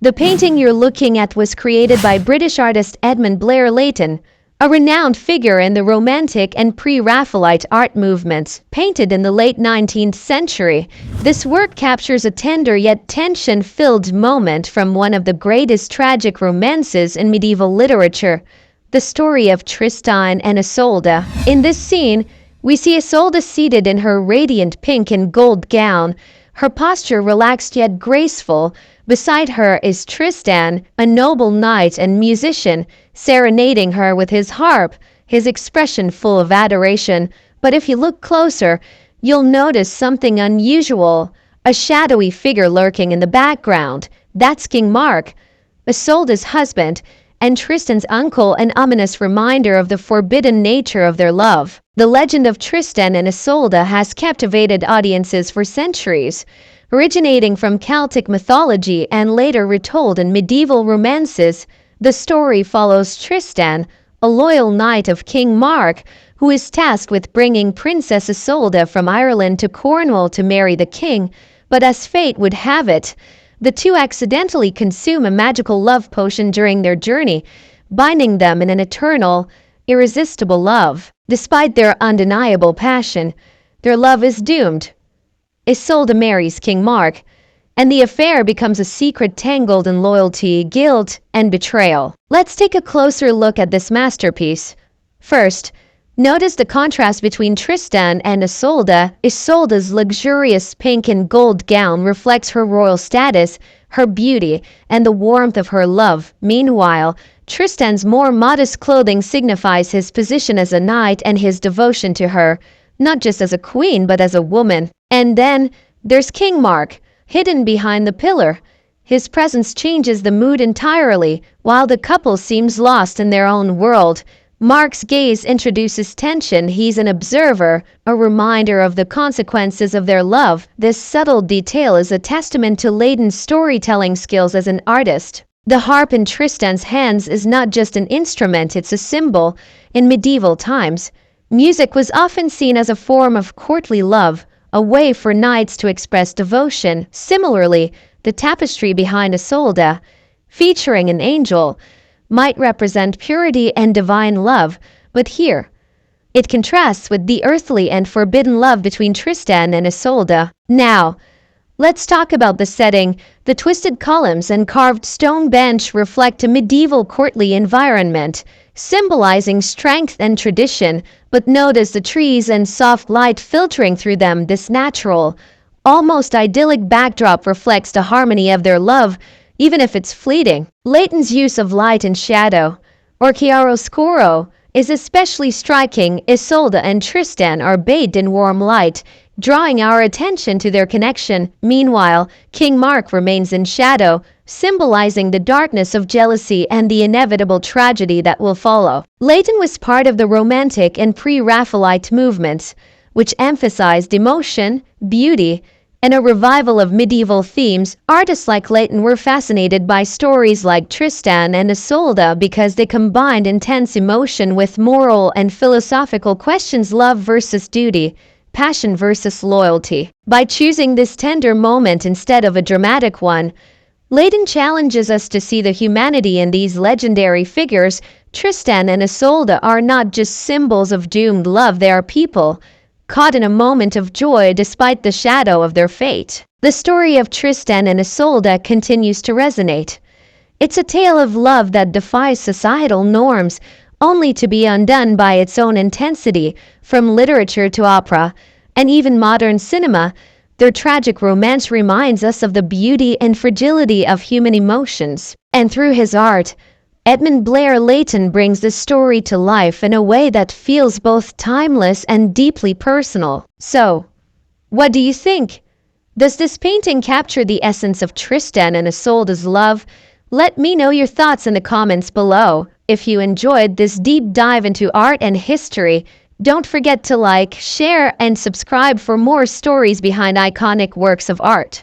The painting you're looking at was created by British artist Edmund Blair Leighton, a renowned figure in the Romantic and Pre-Raphaelite art movements, painted in the late 19th century. This work captures a tender yet tension-filled moment from one of the greatest tragic romances in medieval literature, the story of Tristan and Isolde. In this scene, we see Isolde seated in her radiant pink and gold gown, her posture relaxed yet graceful. Beside her is Tristan, a noble knight and musician, serenading her with his harp, his expression full of adoration. But if you look closer, you'll notice something unusual, a shadowy figure lurking in the background. That's King Mark, Isolde's husband, and Tristan's uncle, an ominous reminder of the forbidden nature of their love. The legend of Tristan and Isolde has captivated audiences for centuries, originating from Celtic mythology and later retold in medieval romances. The story follows Tristan, a loyal knight of King Mark, who is tasked with bringing Princess Isolde from Ireland to Cornwall to marry the king. But as fate would have it, the two accidentally consume a magical love potion during their journey, binding them in an eternal, irresistible love. Despite their undeniable passion, their love is doomed. Isolde marries King Mark, and the affair becomes a secret tangled in loyalty, guilt, and betrayal. Let's take a closer look at this masterpiece. First, notice the contrast between Tristan and Isolde. Isolde's luxurious pink and gold gown reflects her royal status, her beauty, and the warmth of her love. Meanwhile, Tristan's more modest clothing signifies his position as a knight and his devotion to her, not just as a queen but as a woman. And then there's King Mark, hidden behind the pillar. His presence changes the mood entirely. While the couple seems lost in their own world, Mark's gaze introduces tension. He's an observer, a reminder of the consequences of their love. This subtle detail is a testament to Leighton's storytelling skills as an artist. The harp in Tristan's hands is not just an instrument, it's a symbol. In medieval times, music was often seen as a form of courtly love, a way for knights to express devotion. Similarly, the tapestry behind Isolde, featuring an angel, might represent purity and divine love, but here, it contrasts with the earthly and forbidden love between Tristan and Isolde. Now, let's talk about the setting. The twisted columns and carved stone bench reflect a medieval courtly environment, symbolizing strength and tradition, but notice the trees and soft light filtering through them. This natural, almost idyllic backdrop reflects the harmony of their love, even if it's fleeting. Leighton's use of light and shadow, or chiaroscuro, is especially striking. Isolde and Tristan are bathed in warm light, drawing our attention to their connection. Meanwhile, King Mark remains in shadow, symbolizing the darkness of jealousy and the inevitable tragedy that will follow. Leighton was part of the Romantic and Pre-Raphaelite movements, which emphasized emotion, beauty, and a revival of medieval themes. Artists like Leighton were fascinated by stories like Tristan and Isolde because they combined intense emotion with moral and philosophical questions, love versus duty, passion versus loyalty. By choosing this tender moment instead of a dramatic one, Leighton challenges us to see the humanity in these legendary figures. Tristan and Isolde are not just symbols of doomed love, they are people caught in a moment of joy despite the shadow of their fate. The story of Tristan and Isolde continues to resonate. It's a tale of love that defies societal norms, only to be undone by its own intensity. From literature to opera, and even modern cinema, their tragic romance reminds us of the beauty and fragility of human emotions. And through his art, Edmund Blair Leighton brings the story to life in a way that feels both timeless and deeply personal. So, what do you think? Does this painting capture the essence of Tristan and Isolde's love? Let me know your thoughts in the comments below. If you enjoyed this deep dive into art and history, don't forget to like, share, and subscribe for more stories behind iconic works of art.